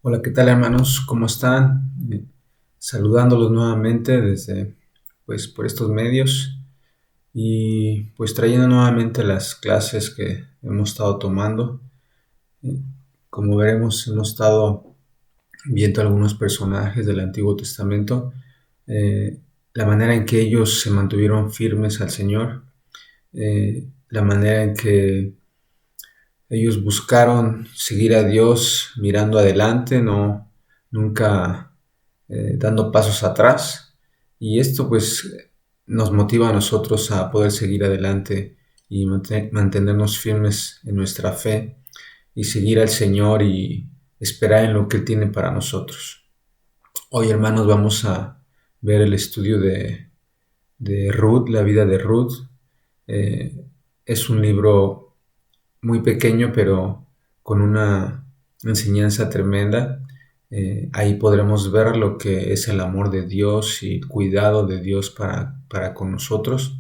Hola, ¿qué tal hermanos? ¿Cómo están? Saludándolos nuevamente desde, por estos medios y pues trayendo nuevamente las clases que hemos estado tomando. Eh, Como veremos, hemos estado viendo algunos personajes del Antiguo Testamento, eh, la manera en que ellos se mantuvieron firmes al Señor, la manera en que ellos buscaron seguir a Dios mirando adelante, no nunca dando pasos atrás. Y esto pues nos motiva a nosotros a poder seguir adelante y mantenernos firmes en nuestra fe y seguir al Señor y esperar en lo que Él tiene para nosotros. Hoy, hermanos, vamos a ver el estudio de Ruth, la vida de Ruth. Eh, es un libro muy pequeño, pero con una enseñanza tremenda. Ahí podremos ver lo que es el amor de Dios y el cuidado de Dios para con nosotros.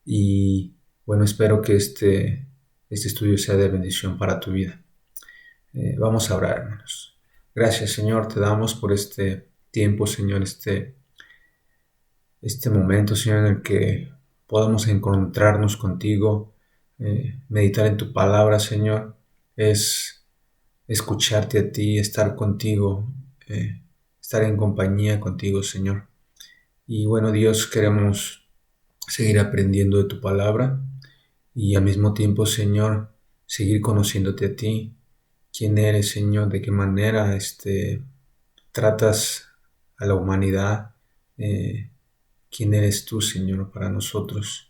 Y bueno, espero que este estudio sea de bendición para tu vida. Vamos a orar, hermanos. Gracias, Señor, te damos por este tiempo, Señor, este momento, Señor, en el que podamos encontrarnos contigo, meditar en tu palabra, Señor, es escucharte a ti, estar contigo, estar en compañía contigo, Señor. Y bueno, Dios, queremos seguir aprendiendo de tu palabra y al mismo tiempo, Señor, seguir conociéndote a ti, quién eres, Señor, de qué manera tratas a la humanidad, quién eres tú, Señor, para nosotros.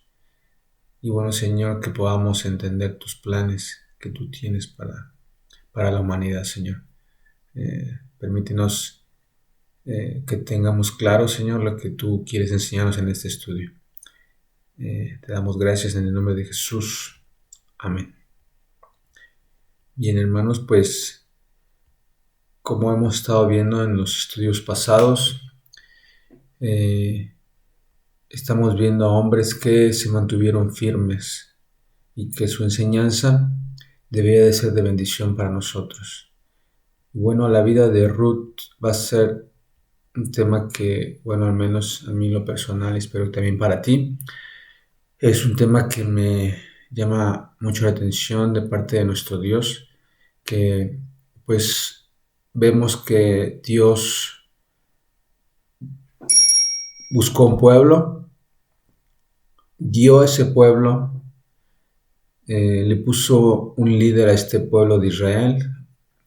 Y bueno, Señor, que podamos entender tus planes que tú tienes para la humanidad, Señor. Permítenos que tengamos claro, Señor, lo que tú quieres enseñarnos en este estudio. Te damos gracias en el nombre de Jesús. Amén. Bien, hermanos, pues como hemos estado viendo en los estudios pasados, eh, estamos viendo a hombres que se mantuvieron firmes y que su enseñanza debía de ser de bendición para nosotros. Y bueno, la vida de Ruth va a ser un tema que, bueno, al menos a mí en lo personal, espero que también para ti, es un tema que me llama mucho la atención de parte de nuestro Dios, que pues vemos que Dios buscó un pueblo, dio a ese pueblo, le puso un líder a este pueblo de Israel,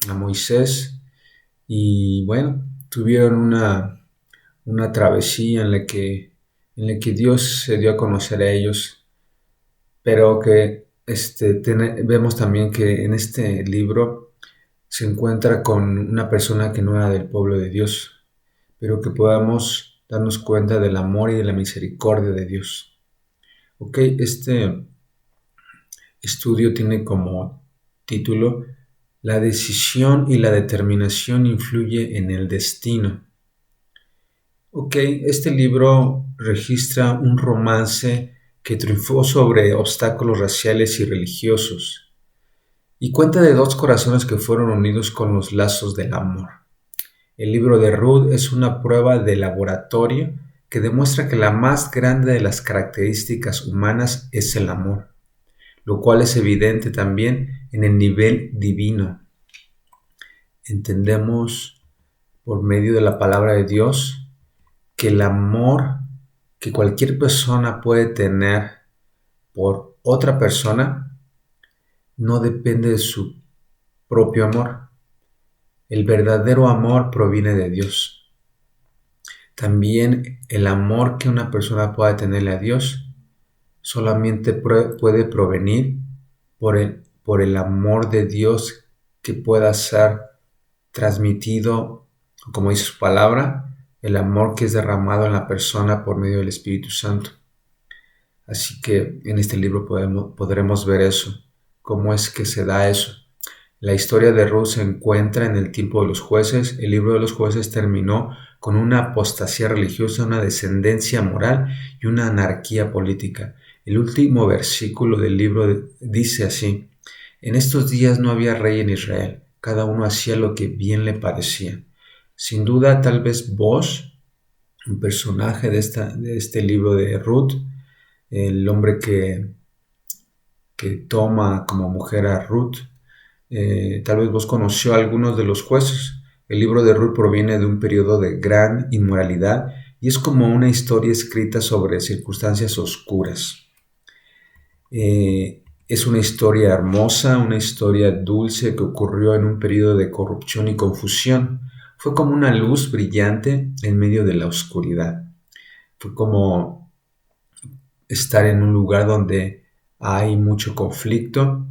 a Moisés, y bueno, tuvieron una travesía en la que Dios se dio a conocer a ellos, pero que vemos también que en este libro se encuentra con una persona que no era del pueblo de Dios, pero que podamos darnos cuenta del amor y de la misericordia de Dios. Ok, este estudio tiene como título La decisión y la determinación influye en el destino. Ok, este libro registra un romance que triunfó sobre obstáculos raciales y religiosos y cuenta de dos corazones que fueron unidos con los lazos del amor. El libro de Ruth es una prueba de laboratorio que demuestra que la más grande de las características humanas es el amor, lo cual es evidente también en el nivel divino. Entendemos por medio de la palabra de Dios que el amor que cualquier persona puede tener por otra persona no depende de su propio amor. El verdadero amor proviene de Dios. También el amor que una persona pueda tenerle a Dios solamente puede provenir por el amor de Dios que pueda ser transmitido, como dice su palabra, el amor que es derramado en la persona por medio del Espíritu Santo. Así que en este libro podremos ver eso, cómo es que se da eso. La historia de Ruth se encuentra en el tiempo de los jueces. El libro de los jueces terminó con una apostasía religiosa, una descendencia moral y una anarquía política. El último versículo del libro dice así: En estos días no había rey en Israel. cada uno hacía lo que bien le parecía. Sin duda, tal vez vos, un personaje de este libro de Ruth, el hombre que toma como mujer a Ruth, tal vez vos conoció a algunos de los jueces. El libro de Ruth proviene de un periodo de gran inmoralidad y es como una historia escrita sobre circunstancias oscuras. Es una historia hermosa, una historia dulce que ocurrió en un periodo de corrupción y confusión. Fue como una luz brillante en medio de la oscuridad. Fue como estar en un lugar donde hay mucho conflicto,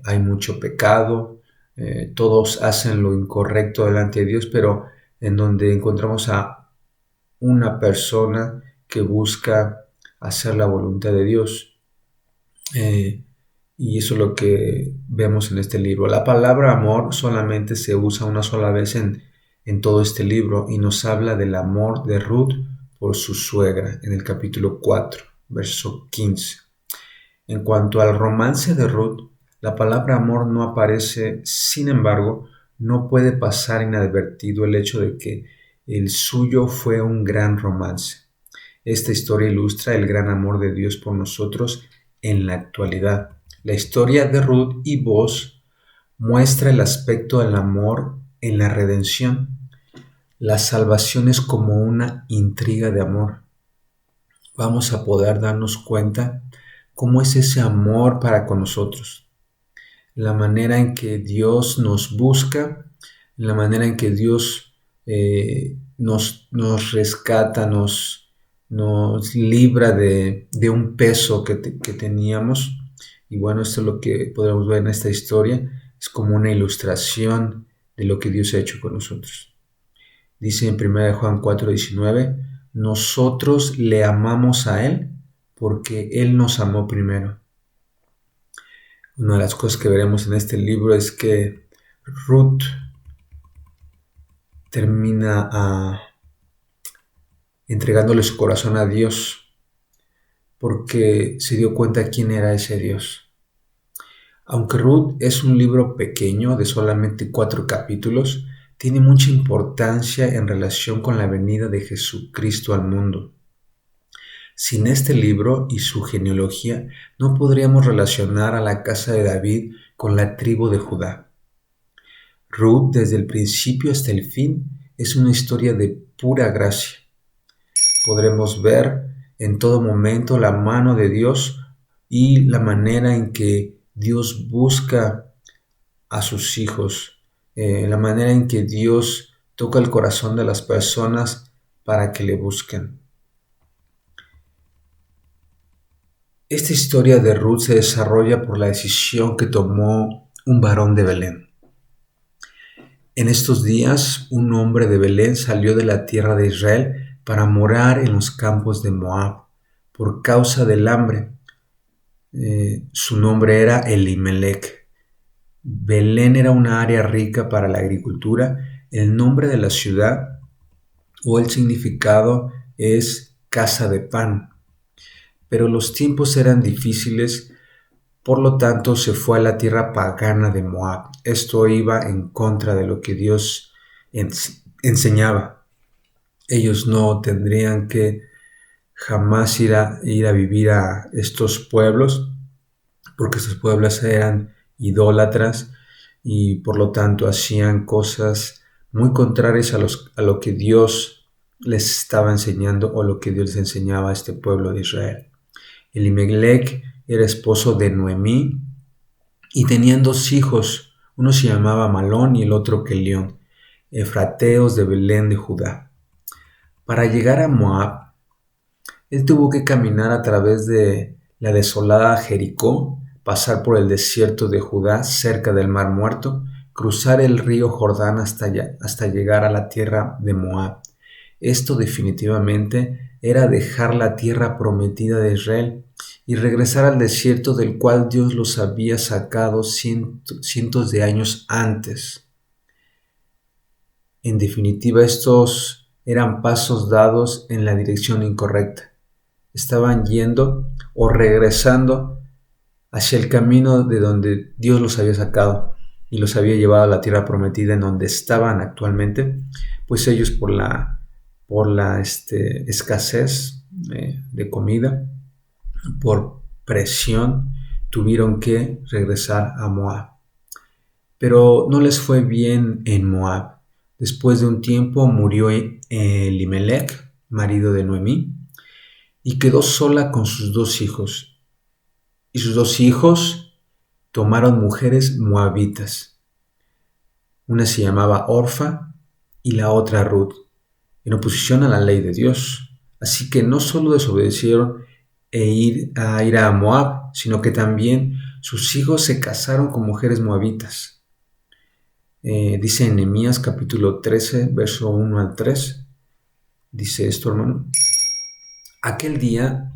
hay mucho pecado, todos hacen lo incorrecto delante de Dios, pero en donde encontramos a una persona que busca hacer la voluntad de Dios. Y eso es lo que vemos en este libro. La palabra amor solamente se usa una sola vez en todo este libro y nos habla del amor de Ruth por su suegra en el capítulo 4, verso 15. En cuanto al romance de Ruth, la palabra amor no aparece, sin embargo, no puede pasar inadvertido el hecho de que el suyo fue un gran romance. Esta historia ilustra el gran amor de Dios por nosotros en la actualidad. La historia de Ruth y Boaz muestra el aspecto del amor en la redención. La salvación es como una intriga de amor. Vamos a poder darnos cuenta cómo es ese amor para con nosotros. La manera en que Dios nos busca, la manera en que Dios nos rescata, nos libra de un peso que teníamos. Y bueno, esto es lo que podemos ver en esta historia. Es como una ilustración de lo que Dios ha hecho con nosotros. Dice en 1 Juan 4:19, nosotros le amamos a Él porque Él nos amó primero. Una de las cosas que veremos en este libro es que Ruth termina entregándole su corazón a Dios porque se dio cuenta quién era ese Dios. Aunque Ruth es un libro pequeño de solamente 4 capítulos, tiene mucha importancia en relación con la venida de Jesucristo al mundo. Sin este libro y su genealogía, no podríamos relacionar a la casa de David con la tribu de Judá. Ruth, desde el principio hasta el fin, es una historia de pura gracia. Podremos ver en todo momento la mano de Dios y la manera en que Dios busca a sus hijos, la manera en que Dios toca el corazón de las personas para que le busquen. Esta historia de Ruth se desarrolla por la decisión que tomó un varón de Belén. En estos días, un hombre de Belén salió de la tierra de Israel para morar en los campos de Moab por causa del hambre. Su nombre era Elimelech. Belén era una área rica para la agricultura. El nombre de la ciudad o el significado es casa de pan. Pero los tiempos eran difíciles, por lo tanto se fue a la tierra pagana de Moab. Esto iba en contra de lo que Dios enseñaba. Ellos no tendrían que jamás ir a vivir a estos pueblos, porque estos pueblos eran idólatras y por lo tanto hacían cosas muy contrarias a lo que Dios les estaba enseñando o lo que Dios les enseñaba a este pueblo de Israel. Elimelech era esposo de Noemí y tenían 2 hijos, uno se llamaba Malón y el otro Kelión, efrateos de Belén de Judá. Para llegar a Moab, él tuvo que caminar a través de la desolada Jericó, pasar por el desierto de Judá cerca del Mar Muerto, cruzar el río Jordán hasta llegar a la tierra de Moab. Esto definitivamente era dejar la tierra prometida de Israel y regresar al desierto del cual Dios los había sacado cientos de años antes. En definitiva, estos eran pasos dados en la dirección incorrecta. Estaban yendo o regresando hacia el camino de donde Dios los había sacado. y los había llevado a la tierra prometida en donde estaban actualmente, pues ellos por la escasez de comida, por presión, tuvieron que regresar a Moab. Pero no les fue bien en Moab. Después de un tiempo murió Elimelech, marido de Noemí, y quedó sola con sus 2 hijos. Y sus 2 hijos tomaron mujeres moabitas. Una se llamaba Orfa y la otra Ruth, en oposición a la ley de Dios. Así que no solo desobedecieron ir a Moab, sino que también sus hijos se casaron con mujeres moabitas. Dice en Nehemías capítulo 13, verso 1 al 3, dice esto, hermano. Aquel día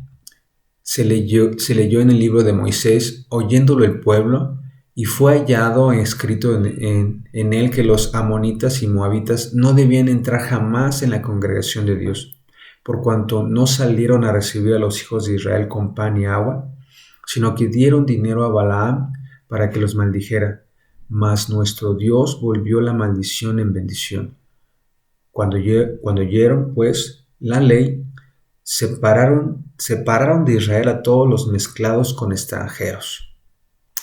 se leyó en el libro de Moisés, oyéndolo el pueblo, y fue hallado escrito en él que los amonitas y moabitas no debían entrar jamás en la congregación de Dios, por cuanto no salieron a recibir a los hijos de Israel con pan y agua, sino que dieron dinero a Balaam para que los maldijera. Mas nuestro Dios volvió la maldición en bendición. Cuando oyeron, pues, la ley, separaron de Israel a todos los mezclados con extranjeros.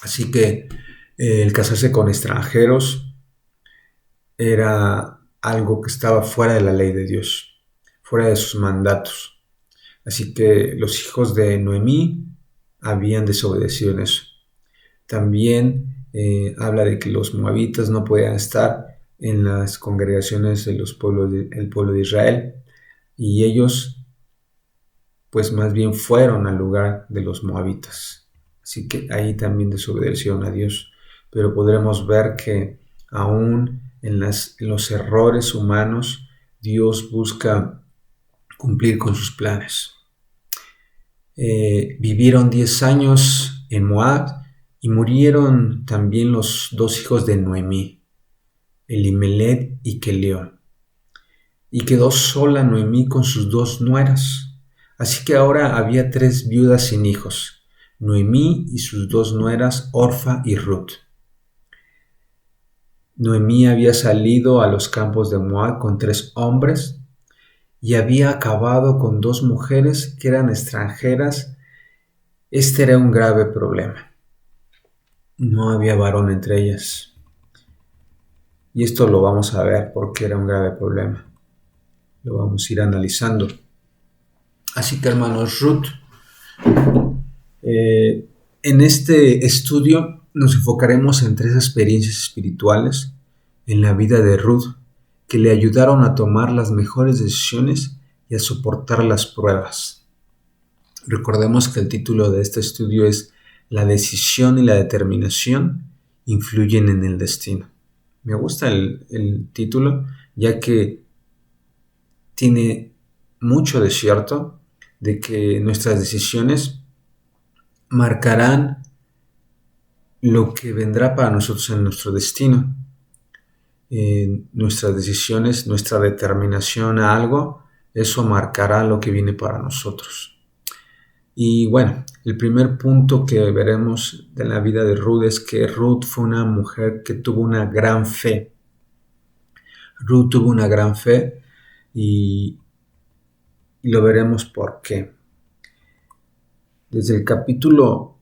Así que el casarse con extranjeros era algo que estaba fuera de la ley de Dios, fuera de sus mandatos. Así que los hijos de Noemí habían desobedecido en eso. También habla de que los moabitas no podían estar en las congregaciones del pueblo de Israel, y ellos pues más bien fueron al lugar de los moabitas. Así que ahí también desobedecieron a Dios. Pero podremos ver que aún en los errores humanos, Dios busca cumplir con sus planes. Vivieron 10 años en Moab y murieron también los 2 hijos de Noemí, Elimelech y Keleón. Y quedó sola Noemí con sus 2 nueras. Así que ahora había 3 viudas sin hijos, Noemí y sus 2 nueras, Orfa y Ruth. Noemí había salido a los campos de Moab con 3 hombres y había acabado con 2 mujeres que eran extranjeras. Este era un grave problema. No había varón entre ellas. Y esto lo vamos a ver porque era un grave problema. Lo vamos a ir analizando. Así que, hermanos, Ruth, en este estudio nos enfocaremos en 3 experiencias espirituales en la vida de Ruth que le ayudaron a tomar las mejores decisiones y a soportar las pruebas. Recordemos que el título de este estudio es La decisión y la determinación influyen en el destino. Me gusta el título, ya que tiene mucho de cierto de que nuestras decisiones marcarán lo que vendrá para nosotros en nuestro destino. Nuestras decisiones, nuestra determinación a algo, eso marcará lo que viene para nosotros. Y bueno, el primer punto que veremos de la vida de Ruth es que Ruth fue una mujer que tuvo una gran fe. Ruth tuvo una gran fe y lo veremos por qué. Desde el capítulo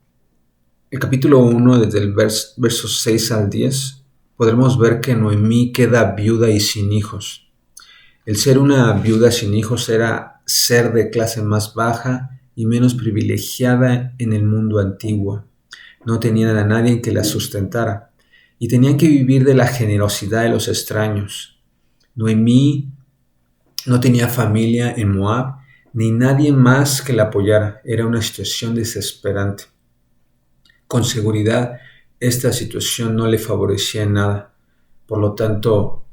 1, desde el verso 6 al 10, podremos ver que Noemí queda viuda y sin hijos. El ser una viuda sin hijos era ser de clase más baja y menos privilegiada en el mundo antiguo. No tenían a nadie que la sustentara y tenían que vivir de la generosidad de los extraños. Noemí no tenía familia en Moab ni nadie más que la apoyara. Era una situación desesperante. Con seguridad, esta situación no le favorecía en nada. Por lo tanto,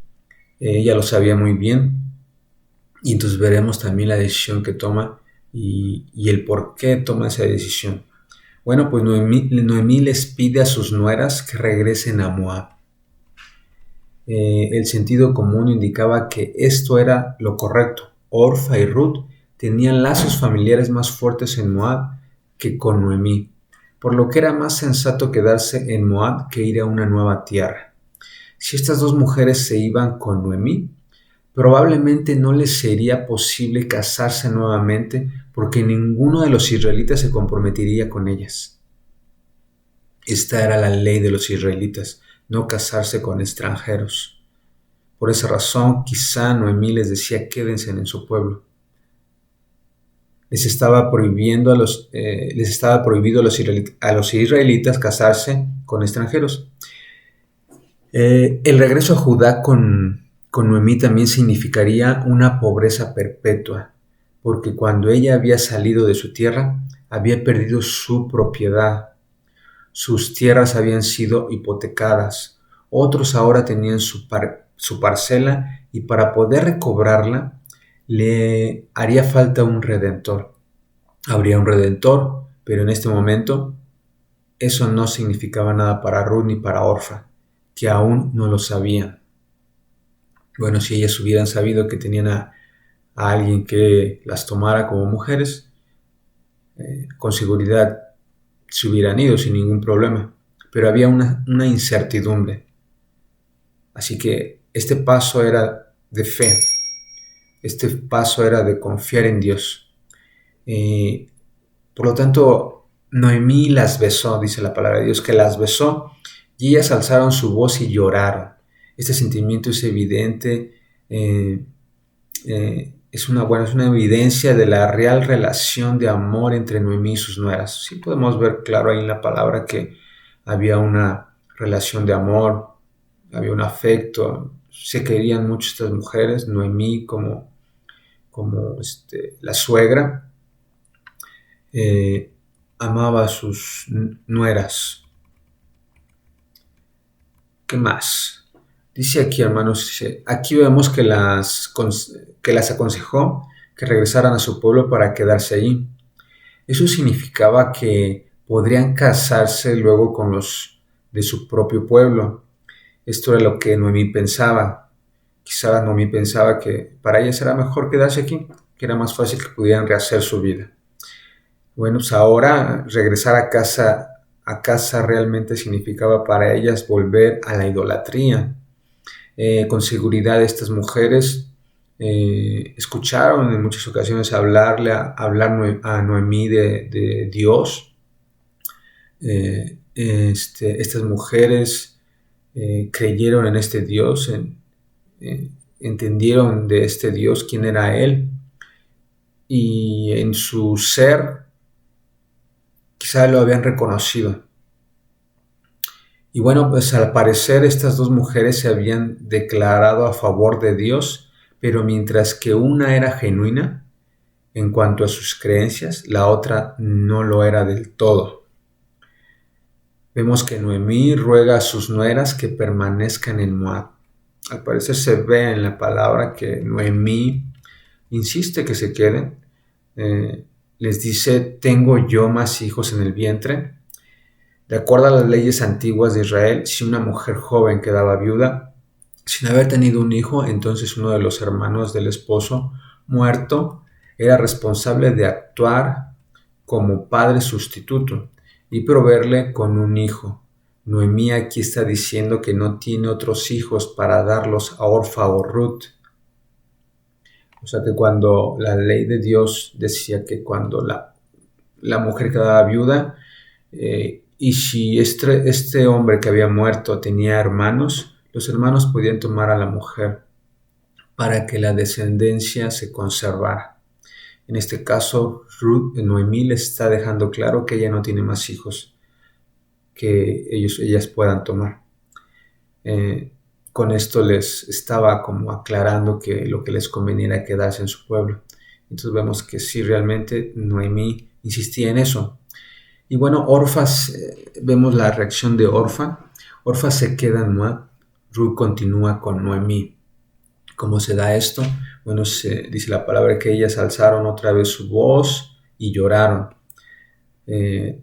ella lo sabía muy bien. Y entonces veremos también la decisión que toma y el por qué toma esa decisión. Bueno, pues Noemí les pide a sus nueras que regresen a Moab. El sentido común indicaba que esto era lo correcto. Orfa y Ruth tenían lazos familiares más fuertes en Moab que con Noemí. por lo que era más sensato quedarse en Moab que ir a una nueva tierra. Si estas dos mujeres se iban con Noemí, probablemente no les sería posible casarse nuevamente porque ninguno de los israelitas se comprometería con ellas. Esta era la ley de los israelitas, no casarse con extranjeros. Por esa razón, quizá Noemí les decía quédense en su pueblo. Les estaba prohibido a los israelitas casarse con extranjeros. El regreso a Judá con Noemí también significaría una pobreza perpetua, porque cuando ella había salido de su tierra, había perdido su propiedad. Sus tierras habían sido hipotecadas. Otros ahora tenían su parcela y para poder recobrarla le haría falta un redentor. Habría un redentor, pero en este momento eso no significaba nada para Ruth ni para Orfa, que aún no lo sabían. Bueno, si ellas hubieran sabido que tenían a alguien que las tomara como mujeres, con seguridad se hubieran ido sin ningún problema. Pero había una incertidumbre. Así que este paso era de fe. Este paso era de confiar en Dios. Por lo tanto, Noemí las besó, dice la palabra de Dios, que las besó y ellas alzaron su voz y lloraron. Este sentimiento es evidente, es una evidencia de la real relación de amor entre Noemí y sus nueras. Sí podemos ver claro ahí en la palabra que había una relación de amor, había un afecto, se querían mucho estas mujeres, Noemí como la suegra, amaba a sus nueras. ¿Qué más? Dice aquí, hermanos, aquí vemos que las aconsejó que regresaran a su pueblo para quedarse allí. Eso significaba que podrían casarse luego con los de su propio pueblo. Esto era lo que Noemí pensaba. Quizá Noemí pensaba que para ellas era mejor quedarse aquí, que era más fácil que pudieran rehacer su vida. Bueno, pues ahora regresar a casa realmente significaba para ellas volver a la idolatría. Con seguridad estas mujeres escucharon en muchas ocasiones hablar a Noemí de Dios. Estas mujeres creyeron en este Dios, entendieron de este Dios quién era Él, y en su ser quizá lo habían reconocido. Y bueno, pues al parecer estas dos mujeres se habían declarado a favor de Dios, pero mientras que una era genuina en cuanto a sus creencias, la otra no lo era del todo. Vemos que Noemí ruega a sus nueras que permanezcan en Moab. Al parecer se ve en la palabra que Noemí insiste que se queden. Les dice, ¿tengo yo más hijos en el vientre? De acuerdo a las leyes antiguas de Israel, si una mujer joven quedaba viuda sin haber tenido un hijo, entonces uno de los hermanos del esposo muerto era responsable de actuar como padre sustituto y proveerle con un hijo. Noemí aquí está diciendo que no tiene otros hijos para darlos a Orfa o Ruth. O sea que cuando la ley de Dios decía que cuando la mujer quedaba viuda, y si este hombre que había muerto tenía hermanos, los hermanos podían tomar a la mujer para que la descendencia se conservara. En este caso, Noemí le está dejando claro que ella no tiene más hijos que ellas puedan tomar. Con esto les estaba como aclarando que lo que les convenía era quedarse en su pueblo. Entonces vemos que sí, realmente Noemí insistía en eso. Y bueno, Orfa, vemos la reacción de Orfa. Orfa se queda en Moab, Ruth continúa con Noemí. ¿Cómo se da esto? Bueno, dice la palabra que ellas alzaron otra vez su voz y lloraron.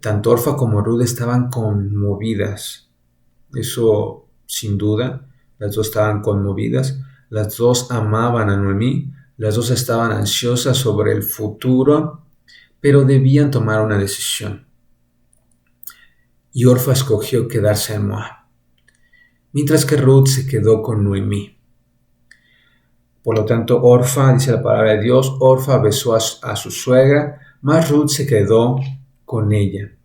Tanto Orfa como Ruth estaban conmovidas. Eso, sin duda, las dos estaban conmovidas. Las dos amaban a Noemí. Las dos estaban ansiosas sobre el futuro, pero debían tomar una decisión. y Orfa escogió quedarse en Moab, mientras que Ruth se quedó con Noemí. Por lo tanto, Orfa, dice la palabra de Dios, Orfa besó a su suegra, mas Ruth se quedó con ella.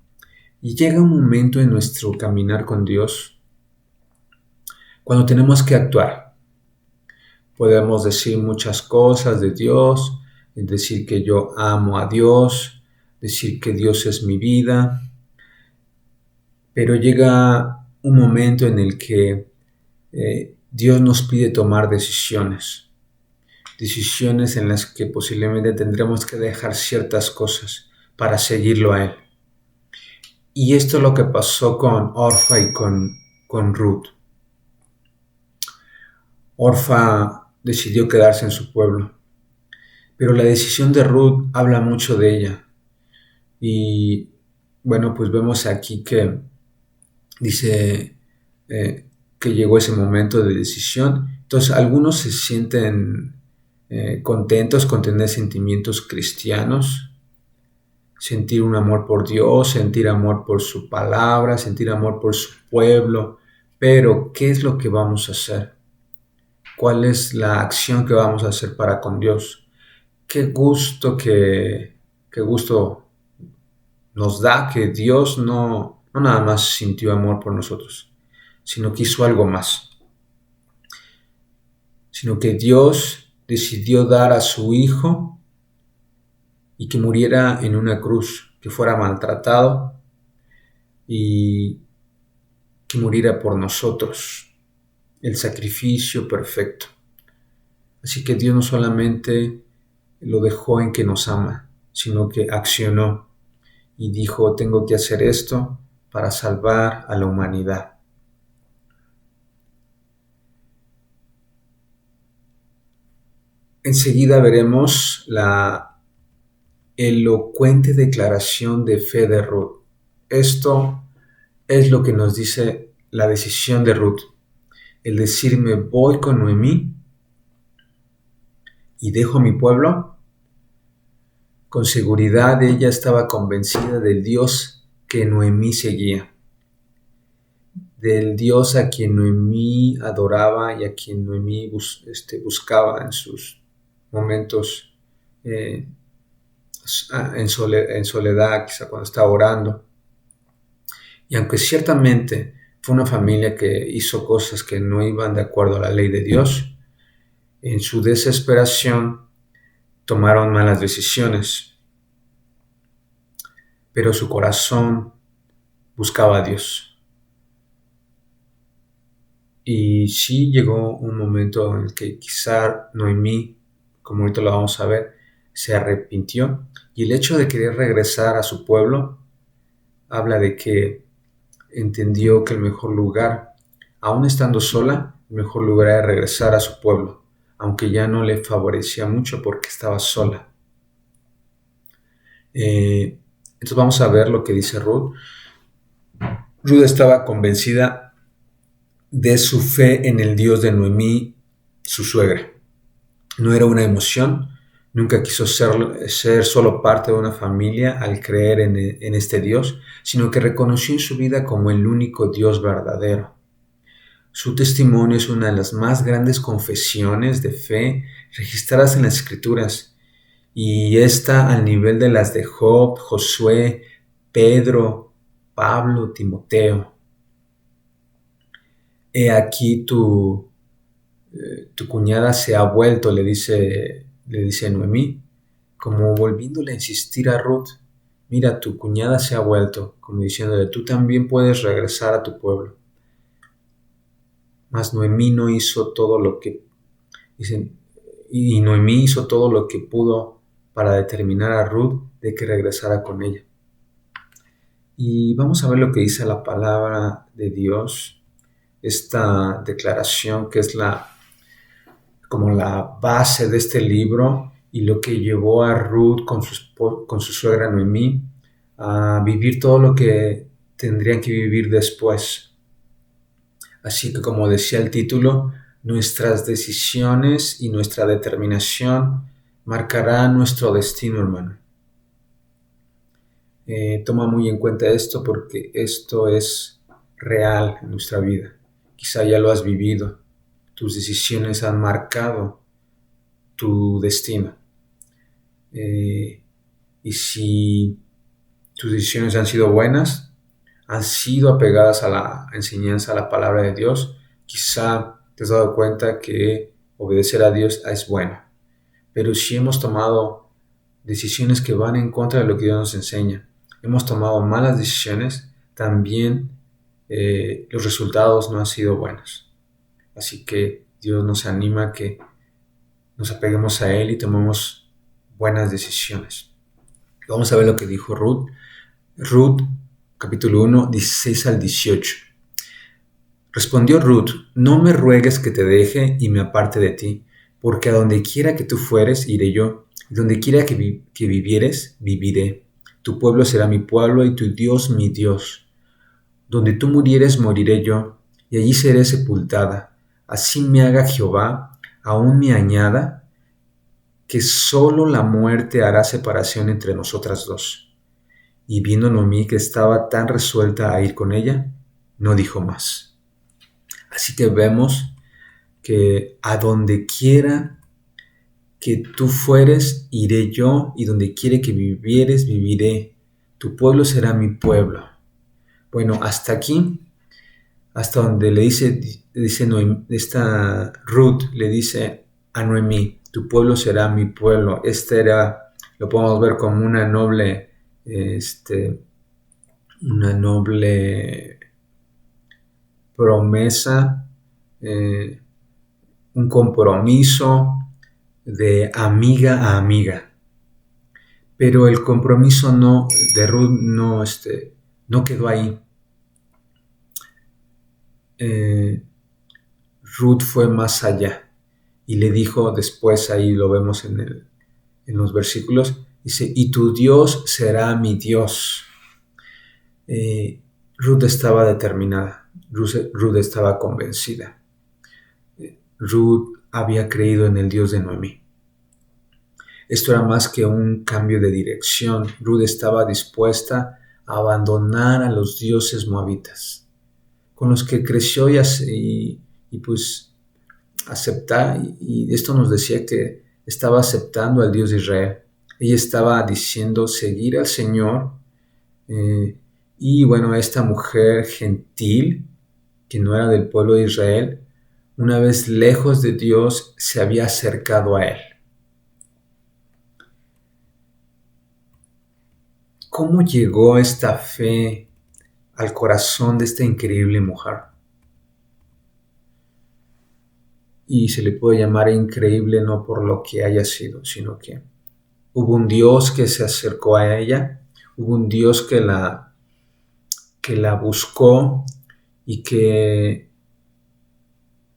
Y llega un momento en nuestro caminar con Dios cuando tenemos que actuar. Podemos decir muchas cosas de Dios, decir que yo amo a Dios, decir que Dios es mi vida, pero llega un momento en el que Dios nos pide tomar decisiones en las que posiblemente tendremos que dejar ciertas cosas para seguirlo a Él. Y esto es lo que pasó con Orfa y con Ruth. Orfa decidió quedarse en su pueblo, pero la decisión de Ruth habla mucho de ella. Y bueno, pues vemos aquí que dice que llegó ese momento de decisión. Entonces algunos se sienten contentos con tener sentimientos cristianos, sentir un amor por Dios, sentir amor por su palabra, sentir amor por su pueblo, pero ¿qué es lo que vamos a hacer? ¿Cuál es la acción que vamos a hacer para con Dios? Qué gusto nos da que Dios no nada más sintió amor por nosotros, sino que hizo algo más. Sino que Dios decidió dar a su Hijo y que muriera en una cruz, que fuera maltratado y que muriera por nosotros, el sacrificio perfecto. Así que Dios no solamente lo dejó en que nos ama, sino que accionó y dijo, tengo que hacer esto para salvar a la humanidad. Enseguida veremos la elocuente declaración de fe de Ruth. Esto es lo que nos dice la decisión de Ruth. El decirme voy con Noemí y dejo mi pueblo. Con seguridad ella estaba convencida del Dios que Noemí seguía, del Dios a quien Noemí adoraba y a quien Noemí buscaba en sus momentos en soledad, quizá cuando estaba orando. Y aunque ciertamente fue una familia que hizo cosas que no iban de acuerdo a la ley de Dios, en su desesperación tomaron malas decisiones, pero su corazón buscaba a Dios. Y sí llegó un momento en el que quizá Noemí, como ahorita lo vamos a ver, se arrepintió, y el hecho de querer regresar a su pueblo habla de que entendió que el mejor lugar, aún estando sola, el mejor lugar era regresar a su pueblo, aunque ya no le favorecía mucho porque estaba sola. Entonces vamos a ver lo que dice Ruth. Ruth estaba convencida de su fe en el Dios de Noemí, su suegra. No era una emoción, nunca quiso ser solo parte de una familia al creer en este Dios, sino que reconoció en su vida como el único Dios verdadero. Su testimonio es una de las más grandes confesiones de fe registradas en las Escrituras, y está al nivel de las de Job, Josué, Pedro, Pablo, Timoteo. He aquí tu cuñada se ha vuelto, le dice Noemí, como volviéndole a insistir a Ruth. Mira, tu cuñada se ha vuelto, como diciéndole, tú también puedes regresar a tu pueblo. Mas Noemí no hizo todo lo que y Noemí hizo todo lo que pudo para determinar a Ruth de que regresara con ella. Y vamos a ver lo que dice la palabra de Dios, esta declaración que es como la base de este libro y lo que llevó a Ruth con su suegra Noemí a vivir todo lo que tendrían que vivir después. Así que, como decía el título, nuestras decisiones y nuestra determinación marcarán nuestro destino, hermano. Toma muy en cuenta esto porque esto es real en nuestra vida. Quizá ya lo has vivido. Tus decisiones han marcado tu destino. Y si tus decisiones han sido buenas, han sido apegadas a la enseñanza, a la palabra de Dios, quizá te has dado cuenta que obedecer a Dios es bueno. Pero si hemos tomado decisiones que van en contra de lo que Dios nos enseña, hemos tomado malas decisiones, también los resultados no han sido buenos. Así que Dios nos anima a que nos apeguemos a Él y tomemos buenas decisiones. Vamos a ver lo que dijo Ruth. Ruth, capítulo 1, 16 al 18. Respondió Ruth: no me ruegues que te deje y me aparte de ti, porque a donde quiera que tú fueres, iré yo, y donde quiera que vivieres, viviré. Tu pueblo será mi pueblo y tu Dios mi Dios. Donde tú murieres, moriré yo, y allí seré sepultada. Así me haga Jehová, aún me añada, que solo la muerte hará separación entre nosotras dos. Y viendo Noemí que estaba tan resuelta a ir con ella, no dijo más. Así que vemos que a donde quiera que tú fueres, iré yo, y donde quiera que vivieres, viviré. Tu pueblo será mi pueblo. Bueno, hasta aquí, hasta donde le dice Noemí, esta Ruth le dice a Noemí: tu pueblo será mi pueblo. Lo podemos ver como una noble promesa, un compromiso de amiga a amiga. Pero el compromiso de Ruth no quedó ahí. Ruth fue más allá y le dijo después, ahí lo vemos en los versículos, dice: y tu Dios será mi Dios. Ruth estaba determinada, Ruth estaba convencida. Ruth había creído en el Dios de Noemí. Esto era más que un cambio de dirección. Ruth estaba dispuesta a abandonar a los dioses moabitas, con los que creció y pues aceptar. Y esto nos decía que estaba aceptando al Dios de Israel. Ella estaba diciendo seguir al Señor. Y bueno, esta mujer gentil, que no era del pueblo de Israel, una vez lejos de Dios, se había acercado a Él. ¿Cómo llegó esta fe al corazón de esta increíble mujer? Y se le puede llamar increíble no por lo que haya sido, sino que hubo un Dios que se acercó a ella, hubo un Dios que la buscó y que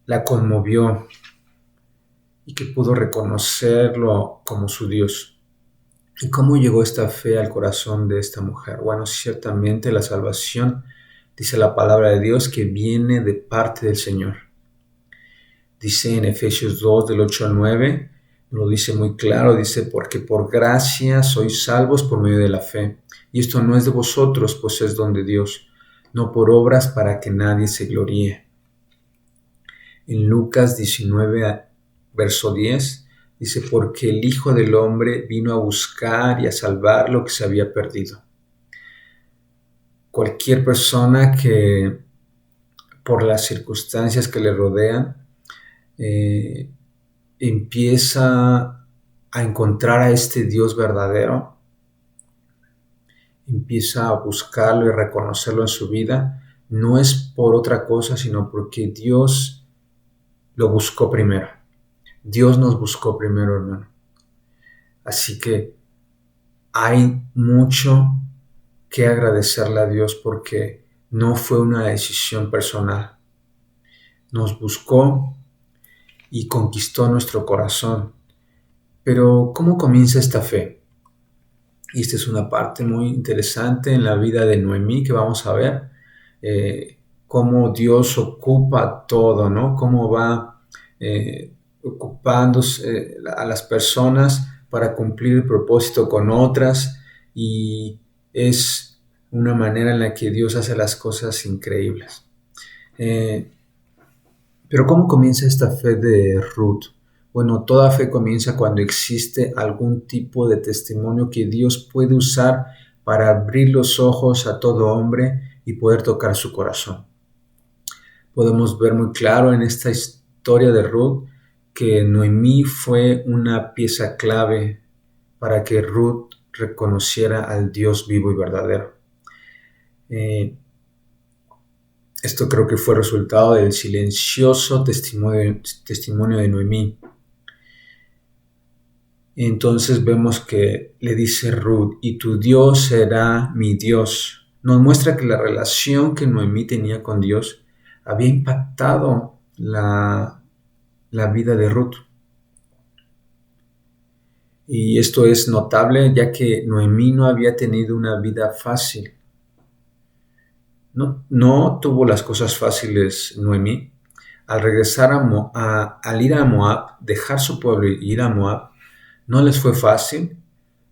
la conmovió y que pudo reconocerlo como su Dios. ¿Y cómo llegó esta fe al corazón de esta mujer? Bueno, ciertamente la salvación, dice la palabra de Dios, que viene de parte del Señor. Dice en Efesios 2, del 8 al 9, lo dice muy claro, dice: porque por gracia sois salvos por medio de la fe. Y esto no es de vosotros, pues es don de Dios, no por obras para que nadie se gloríe. En Lucas 19, verso 10, dice: porque el Hijo del Hombre vino a buscar y a salvar lo que se había perdido. Cualquier persona que, por las circunstancias que le rodean, empieza a encontrar a este Dios verdadero, empieza a buscarlo y reconocerlo en su vida, no es por otra cosa, sino porque Dios lo buscó primero. Dios nos buscó primero, hermano. Así que hay mucho que agradecerle a Dios, porque no fue una decisión personal. Nos buscó y conquistó nuestro corazón. Pero ¿cómo comienza esta fe? Y esta es una parte muy interesante en la vida de Noemí que vamos a ver. Cómo Dios ocupa todo, ¿no? Cómo va ocupándose a las personas para cumplir el propósito con otras. Y es una manera en la que Dios hace las cosas increíbles. Pero ¿cómo comienza esta fe de Ruth? Bueno, toda fe comienza cuando existe algún tipo de testimonio que Dios puede usar para abrir los ojos a todo hombre y poder tocar su corazón. Podemos ver muy claro en esta historia de Ruth que Noemí fue una pieza clave para que Ruth reconociera al Dios vivo y verdadero. Esto creo que fue resultado del silencioso testimonio de Noemí. Entonces vemos que le dice Ruth, y tu Dios será mi Dios. Nos muestra que la relación que Noemí tenía con Dios había impactado la vida de Ruth. Y esto es notable ya que Noemí no había tenido una vida fácil. No tuvo las cosas fáciles Noemí. Al regresar al ir a Moab, dejar su pueblo y ir a Moab, no les fue fácil,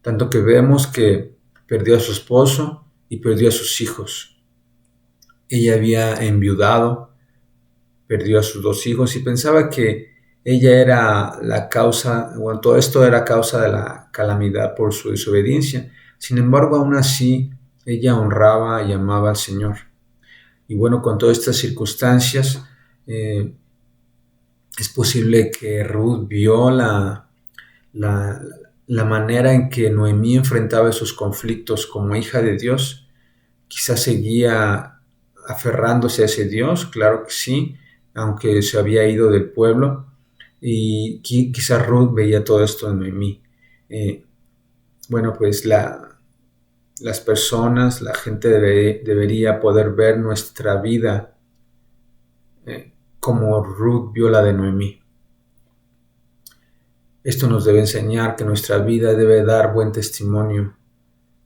tanto que vemos que perdió a su esposo y perdió a sus hijos. Ella había enviudado, perdió a sus 2 hijos y pensaba que ella era la causa, bueno, todo esto era causa de la calamidad por su desobediencia. Sin embargo, aún así, ella honraba y amaba al Señor. Y bueno, con todas estas circunstancias, es posible que Ruth vio la manera en que Noemí enfrentaba esos conflictos como hija de Dios. Quizás seguía aferrándose a ese Dios, claro que sí, aunque se había ido del pueblo. Y quizás Ruth veía todo esto en Noemí. Bueno, pues las personas, la gente debería poder ver nuestra vida como Ruth vio la de Noemí. Esto nos debe enseñar que nuestra vida debe dar buen testimonio,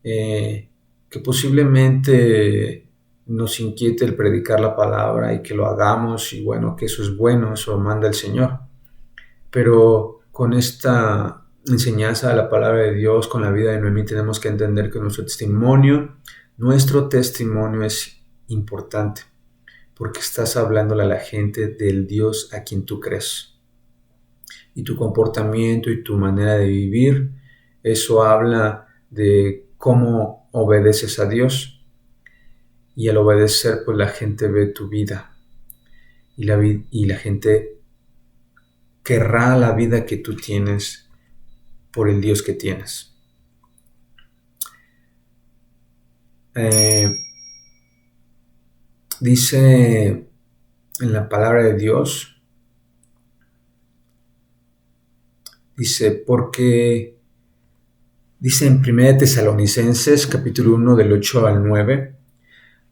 que posiblemente nos inquiete el predicar la palabra y que lo hagamos, y bueno, que eso es bueno, eso manda el Señor. Pero con esta enseñanza de la palabra de Dios, con la vida de Noemí, tenemos que entender que nuestro testimonio es importante, porque estás hablándole a la gente del Dios a quien tú crees. Y tu comportamiento y tu manera de vivir, eso habla de cómo obedeces a Dios. Y al obedecer, pues la gente ve tu vida. Y la gente querrá la vida que tú tienes por el Dios que tienes. Dice en la palabra de Dios, dice en 1 Tesalonicenses capítulo 1 del 8 al 9,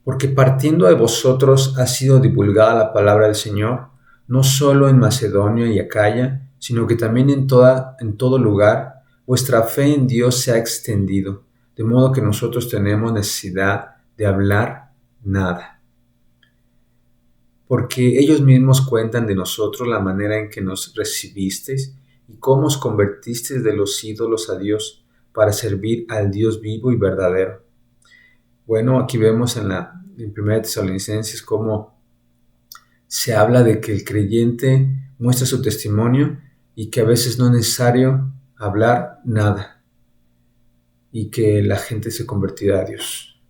porque partiendo de vosotros ha sido divulgada la palabra del Señor, no solo en Macedonia y Acaya, sino que también en todo lugar vuestra fe en Dios se ha extendido, de modo que nosotros tenemos necesidad de hablar nada. Porque ellos mismos cuentan de nosotros la manera en que nos recibisteis y cómo os convertisteis de los ídolos a Dios para servir al Dios vivo y verdadero. Bueno, aquí vemos en 1 Tesalonicenses cómo se habla de que el creyente muestra su testimonio y que a veces no es necesario hablar nada y que la gente se convertirá a Dios.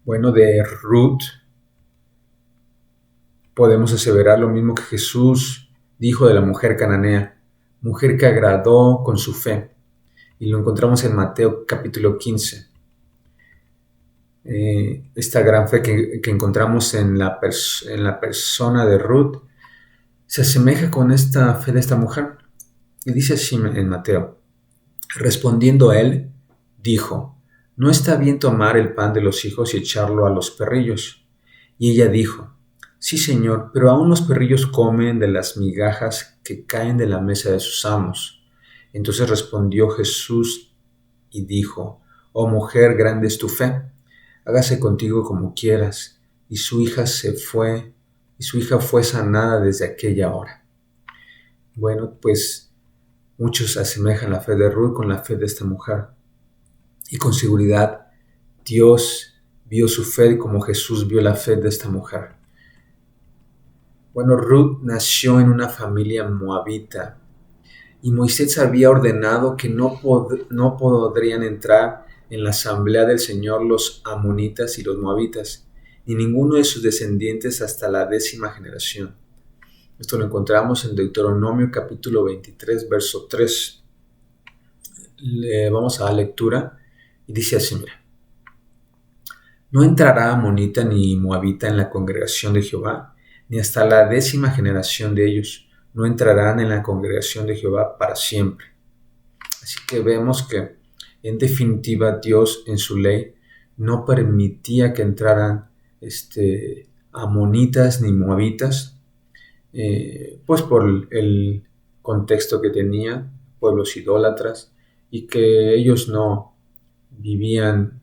Bueno, de Ruth podemos aseverar lo mismo que Jesús dijo de la mujer cananea, mujer que agradó con su fe. Y lo encontramos en Mateo capítulo 15. Esta gran fe que encontramos en la persona de Ruth se asemeja con esta fe de esta mujer. Y dice así en Mateo, respondiendo a él, dijo, no está bien tomar el pan de los hijos y echarlo a los perrillos. Y ella dijo, sí, Señor, pero aún los perrillos comen de las migajas que caen de la mesa de sus amos. Entonces respondió Jesús y dijo, oh mujer, grande es tu fe, hágase contigo como quieras. Y su hija fue sanada desde aquella hora. Bueno, pues Muchos asemejan la fe de Ruth con la fe de esta mujer. Y con seguridad, Dios vio su fe como Jesús vio la fe de esta mujer. Bueno, Ruth nació en una familia moabita y Moisés había ordenado que no podrían entrar en la asamblea del Señor los amonitas y los moabitas, ni ninguno de sus descendientes hasta la 10ª generación. Esto lo encontramos en Deuteronomio capítulo 23, verso 3. Vamos a la lectura y dice así, mira. No entrará amonita ni moabita en la congregación de Jehová, ni hasta la 10ª generación de ellos. No entrarán en la congregación de Jehová para siempre. Así que vemos que, en definitiva, Dios en su ley no permitía que entraran amonitas ni moabitas, pues por el contexto que tenía, pueblos idólatras, y que ellos no vivían,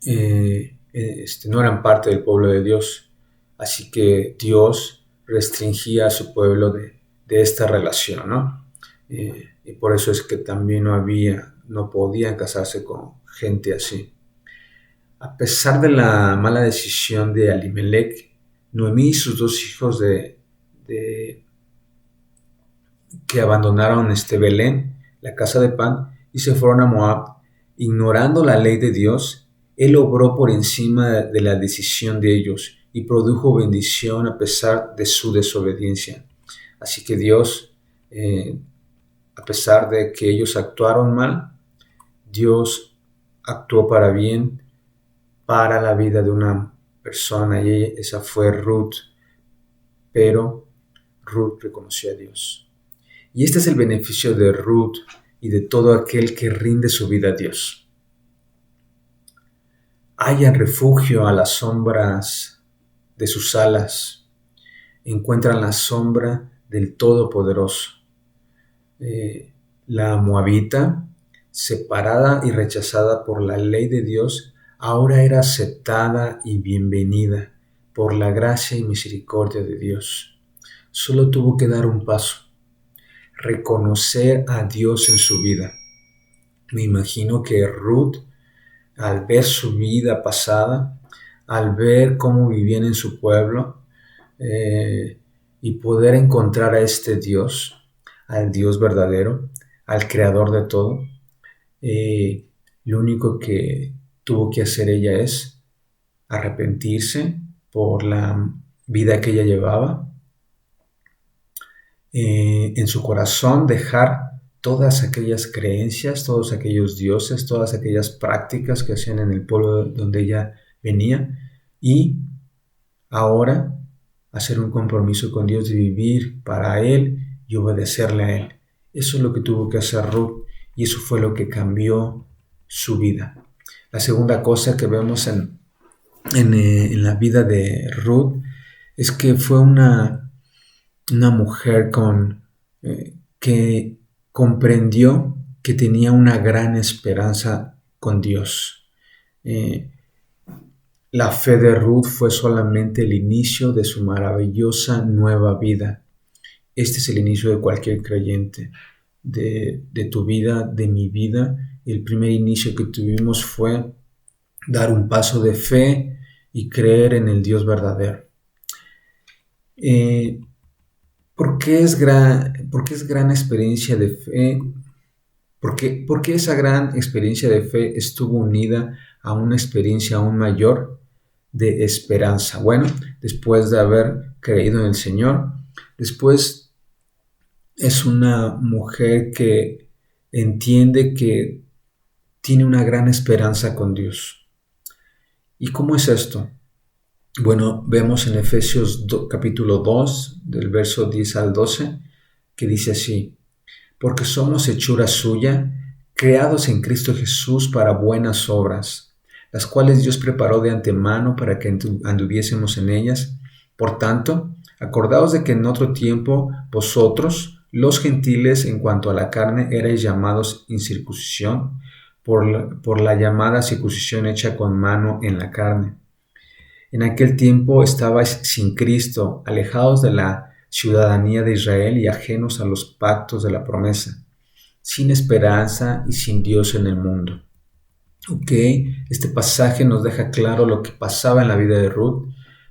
no eran parte del pueblo de Dios. Así que Dios restringía a su pueblo de esta relación, ¿no? Y por eso es que también no podían casarse con gente así. A pesar de la mala decisión de Elimelech, Noemí y sus 2 hijos que abandonaron Belén, la casa de pan, y se fueron a Moab, ignorando la ley de Dios, Él obró por encima de la decisión de ellos y produjo bendición a pesar de su desobediencia. Así que Dios, a pesar de que ellos actuaron mal, Dios actuó para bien para la vida de una persona, y esa fue Ruth. Pero Ruth reconoció a Dios. Y este es el beneficio de Ruth y de todo aquel que rinde su vida a Dios. Hallan refugio a las sombras de sus alas. Encuentran la sombra del Todopoderoso. La moabita, separada y rechazada por la ley de Dios, ahora era aceptada y bienvenida por la gracia y misericordia de Dios. Solo tuvo que dar un paso, reconocer a Dios en su vida. Me imagino que Ruth, al ver su vida pasada, al ver cómo vivían en su pueblo, y poder encontrar a este Dios, al Dios verdadero, al creador de todo, lo único que tuvo que hacer ella es arrepentirse por la vida que ella llevaba, en su corazón dejar todas aquellas creencias, todos aquellos dioses, todas aquellas prácticas que hacían en el pueblo donde ella venía, y ahora hacer un compromiso con Dios de vivir para Él y obedecerle a Él. Eso es lo que tuvo que hacer Ruth, y eso fue lo que cambió su vida. La segunda cosa que vemos en la vida de Ruth es que fue una mujer que comprendió que tenía una gran esperanza con Dios. La fe de Ruth fue solamente el inicio de su maravillosa nueva vida. Este es el inicio de cualquier creyente, de tu vida, de mi vida. El primer inicio que tuvimos fue dar un paso de fe y creer en el Dios verdadero. ¿Por qué es gran experiencia de fe? ¿Por qué esa gran experiencia de fe estuvo unida a una experiencia aún mayor de esperanza? Bueno, después de haber creído en el Señor, después es una mujer que entiende que tiene una gran esperanza con Dios. ¿Y cómo es esto? Bueno, vemos en Efesios capítulo 2, del verso 10 al 12, que dice así: porque somos hechura suya, creados en Cristo Jesús para buenas obras, las cuales Dios preparó de antemano para que anduviésemos en ellas. Por tanto, acordaos de que en otro tiempo vosotros, los gentiles, en cuanto a la carne, erais llamados incircuncisión, por la llamada circuncisión hecha con mano en la carne. En aquel tiempo estabais sin Cristo, alejados de la ciudadanía de Israel y ajenos a los pactos de la promesa, sin esperanza y sin Dios en el mundo. Ok, este pasaje nos deja claro lo que pasaba en la vida de Ruth,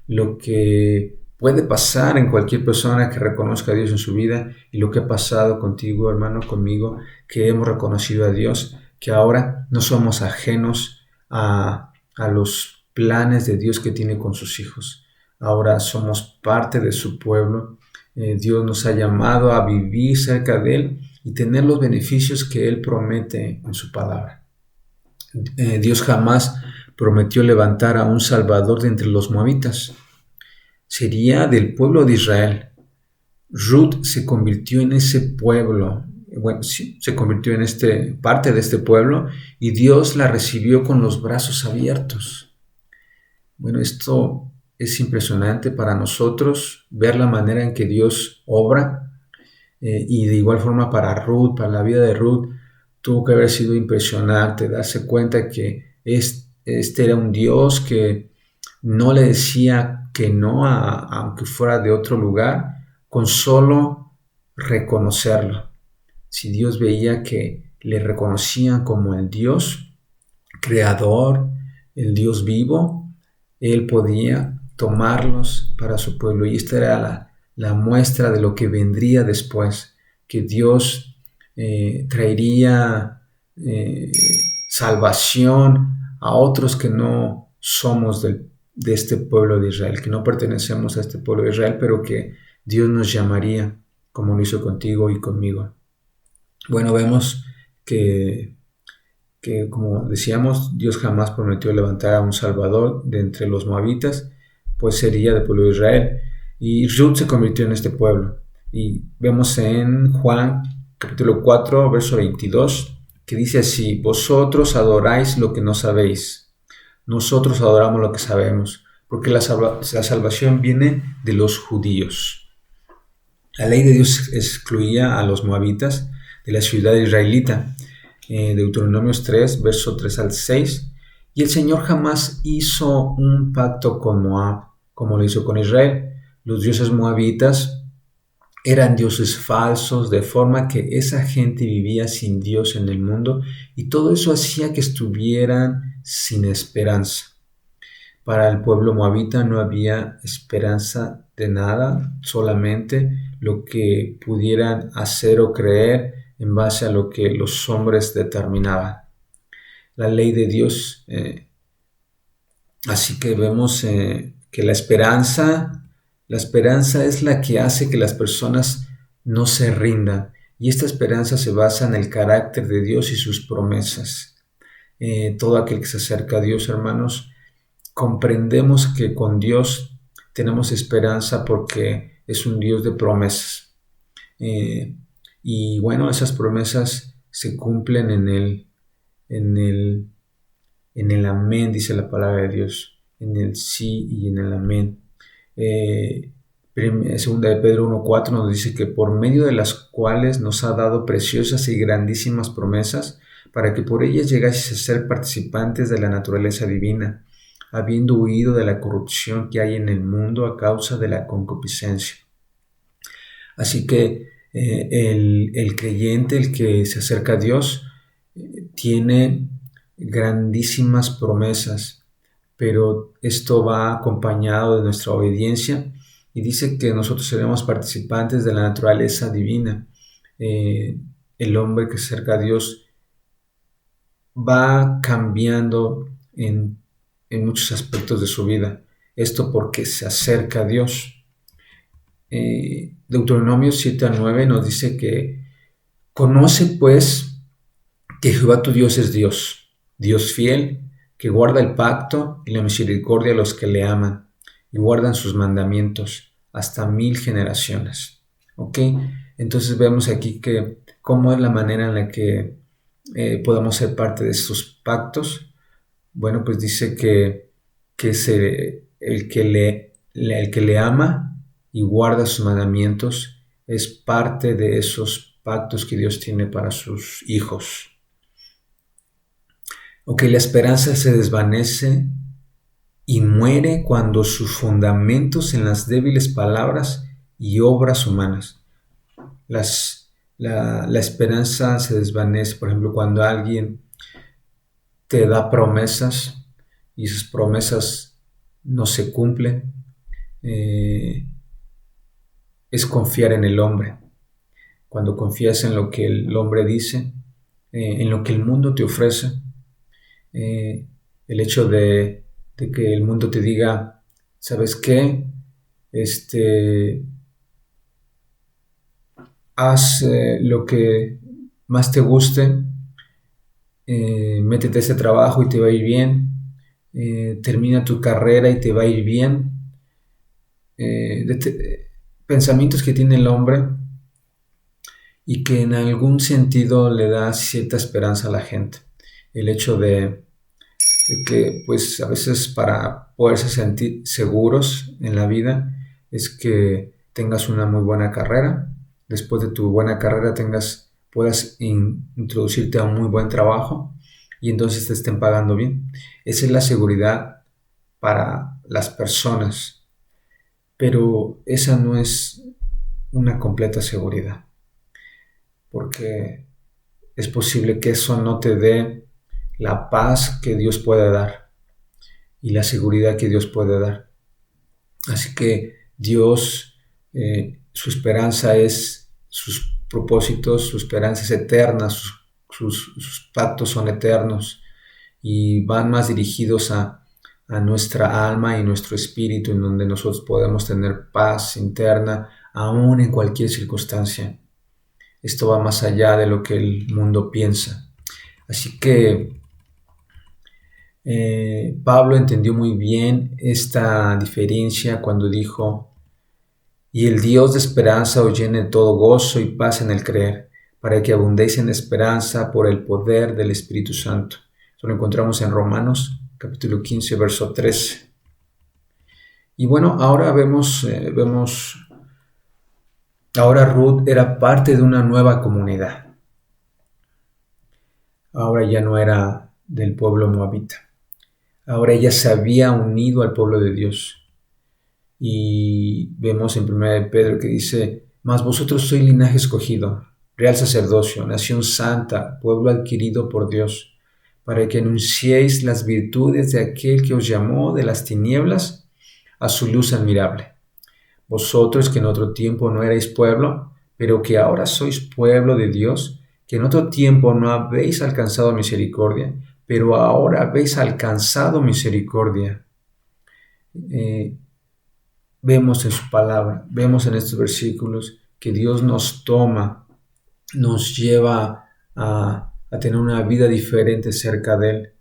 lo que puede pasar en cualquier persona que reconozca a Dios en su vida y lo que ha pasado contigo, hermano, conmigo, que hemos reconocido a Dios, que ahora no somos ajenos a los planes de Dios que tiene con sus hijos. Ahora somos parte de su pueblo. Dios nos ha llamado a vivir cerca de Él y tener los beneficios que Él promete en su palabra. Dios jamás prometió levantar a un salvador de entre los moabitas. Sería del pueblo de Israel. Ruth se convirtió en ese pueblo, bueno, sí, se convirtió en parte de este pueblo y Dios la recibió con los brazos abiertos. Bueno, esto es impresionante para nosotros, ver la manera en que Dios obra y de igual forma para Ruth, para la vida de Ruth, tuvo que haber sido impresionante, darse cuenta que este era un Dios que no le decía que no, aunque fuera de otro lugar, con solo reconocerlo. Si Dios veía que le reconocían como el Dios creador, el Dios vivo, Él podía tomarlos para su pueblo. Y esta era la muestra de lo que vendría después, que Dios traería salvación a otros que no somos de este pueblo de Israel, que no pertenecemos a este pueblo de Israel, pero que Dios nos llamaría, como lo hizo contigo y conmigo. Bueno, vemos que como decíamos, Dios jamás prometió levantar a un salvador de entre los moabitas, pues sería del pueblo de Israel. Y Ruth se convirtió en este pueblo. Y vemos en Juan capítulo 4, verso 22, que dice así: vosotros adoráis lo que no sabéis, nosotros adoramos lo que sabemos, porque la salvación viene de los judíos. La ley de Dios excluía a los moabitas de la ciudad israelita, Deuteronomios 3, verso 3 al 6, y el Señor jamás hizo un pacto con Moab, como lo hizo con Israel. Los dioses moabitas eran dioses falsos, de forma que esa gente vivía sin Dios en el mundo, y todo eso hacía que estuvieran sin esperanza. Para el pueblo moabita no había esperanza de nada, solamente lo que pudieran hacer o creer en base a lo que los hombres determinaban. La ley de Dios, así que vemos que la esperanza es la que hace que las personas no se rindan, y esta esperanza se basa en el carácter de Dios y sus promesas. Todo aquel que se acerca a Dios, hermanos, comprendemos que con Dios tenemos esperanza porque es un Dios de promesas. Y bueno, esas promesas se cumplen en el amén, dice la palabra de Dios, en el sí y en el amén. Segunda de Pedro 1:4 nos dice que por medio de las cuales nos ha dado preciosas y grandísimas promesas, para que por ellas llegáis a ser participantes de la naturaleza divina, habiendo huido de la corrupción que hay en el mundo a causa de la concupiscencia. Así que el creyente, el que se acerca a Dios, tiene grandísimas promesas, pero esto va acompañado de nuestra obediencia, y dice que nosotros seremos participantes de la naturaleza divina. El hombre que se acerca a Dios va cambiando en muchos aspectos de su vida. Esto porque se acerca a Dios. Deuteronomio 7:9 nos dice que conoce pues que Jehová tu Dios es Dios, Dios fiel, que guarda el pacto y la misericordia a los que le aman y guardan sus mandamientos hasta 1000 generaciones. ¿Ok? Entonces vemos aquí que cómo es la manera en la que podamos ser parte de estos pactos. Bueno, pues dice que el que le ama y guarda sus mandamientos es parte de esos pactos que Dios tiene para sus hijos. Ok, la esperanza se desvanece y muere cuando sus fundamentos en las débiles palabras y obras humanas. La esperanza se desvanece, por ejemplo, cuando alguien te da promesas y esas promesas no se cumplen. Es confiar en el hombre. Cuando confías en lo que el hombre dice, en lo que el mundo te ofrece, el hecho de que el mundo te diga, ¿sabes qué? Haz lo que más te guste, métete a ese trabajo y te va a ir bien, termina tu carrera y te va a ir bien. Pensamientos que tiene el hombre y que en algún sentido le da cierta esperanza a la gente. El hecho de que pues a veces para poderse sentir seguros en la vida es que tengas una muy buena carrera, después de tu buena carrera puedas introducirte a un muy buen trabajo y entonces te estén pagando bien. Esa es la seguridad para las personas, pero esa no es una completa seguridad, porque es posible que eso no te dé la paz que Dios puede dar y la seguridad que Dios puede dar. Así que Dios, su esperanza es sus propósitos, su esperanza es eterna, sus pactos son eternos y van más dirigidos a nuestra alma y nuestro espíritu, en donde nosotros podemos tener paz interna aún en cualquier circunstancia. Esto va más allá de lo que el mundo piensa. Así que Pablo entendió muy bien esta diferencia cuando dijo: y el Dios de esperanza os llene de todo gozo y paz en el creer, para que abundéis en esperanza por el poder del Espíritu Santo. Esto lo encontramos en Romanos capítulo 15, verso 13. Y bueno, ahora ahora Ruth era parte de una nueva comunidad. Ahora ya no era del pueblo moabita. Ahora ella se había unido al pueblo de Dios. Y vemos en 1 Pedro que dice: mas vosotros sois linaje escogido, real sacerdocio, nación santa, pueblo adquirido por Dios, para que anunciéis las virtudes de aquel que os llamó de las tinieblas a su luz admirable. Vosotros que en otro tiempo no erais pueblo, pero que ahora sois pueblo de Dios, que en otro tiempo no habéis alcanzado misericordia, pero ahora habéis alcanzado misericordia. Vemos en su palabra, vemos en estos versículos que Dios nos toma, nos lleva a tener una vida diferente cerca de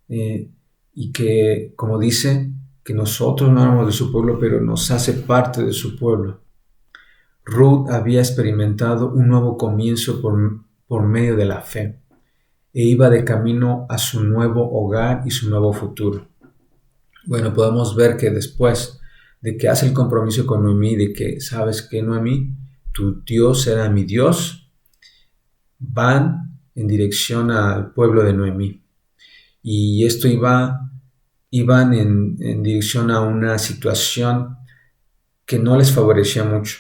Él, y que, como dice, que nosotros no éramos de su pueblo, pero nos hace parte de su pueblo. Ruth había experimentado un nuevo comienzo por medio de la fe e iba de camino a su nuevo hogar y su nuevo futuro. Bueno, podemos ver que después de que hace el compromiso con Noemí, de que, ¿sabes qué, Noemí? Tu Dios será mi Dios. Van en dirección al pueblo de Noemí. Y esto iban en dirección a una situación que no les favorecía mucho,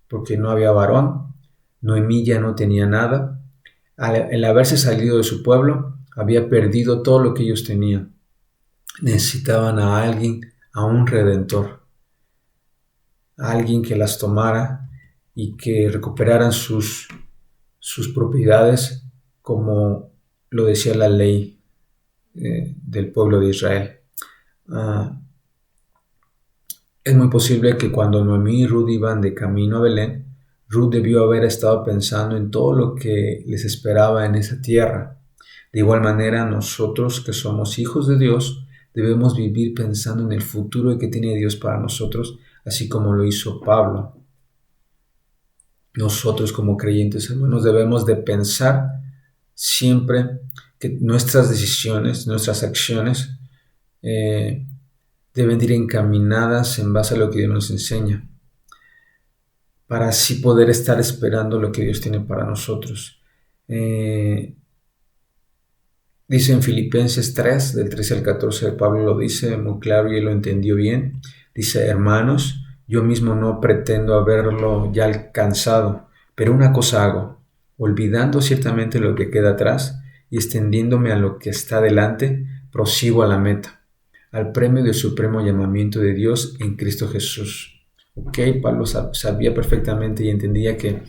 porque no había varón, Noemí ya no tenía nada. Al haberse salido de su pueblo, había perdido todo lo que ellos tenían. Necesitaban a alguien, a un redentor, a alguien que las tomara y que recuperaran sus propiedades, como lo decía la ley del pueblo de Israel. Es muy posible que cuando Noemí y Ruth iban de camino a Belén, Ruth debió haber estado pensando en todo lo que les esperaba en esa tierra. De igual manera, nosotros que somos hijos de Dios, debemos vivir pensando en el futuro que tiene Dios para nosotros, así como lo hizo Pablo. Nosotros como creyentes hermanos debemos de pensar siempre que nuestras decisiones, nuestras acciones deben ir encaminadas en base a lo que Dios nos enseña, para así poder estar esperando lo que Dios tiene para nosotros. Dice en Filipenses 3, del 13 al 14, Pablo lo dice muy claro y él lo entendió bien. Dice: hermanos, yo mismo no pretendo haberlo ya alcanzado, pero una cosa hago, olvidando ciertamente lo que queda atrás y extendiéndome a lo que está delante, prosigo a la meta, al premio del supremo llamamiento de Dios en Cristo Jesús. Ok, Pablo sabía perfectamente y entendía que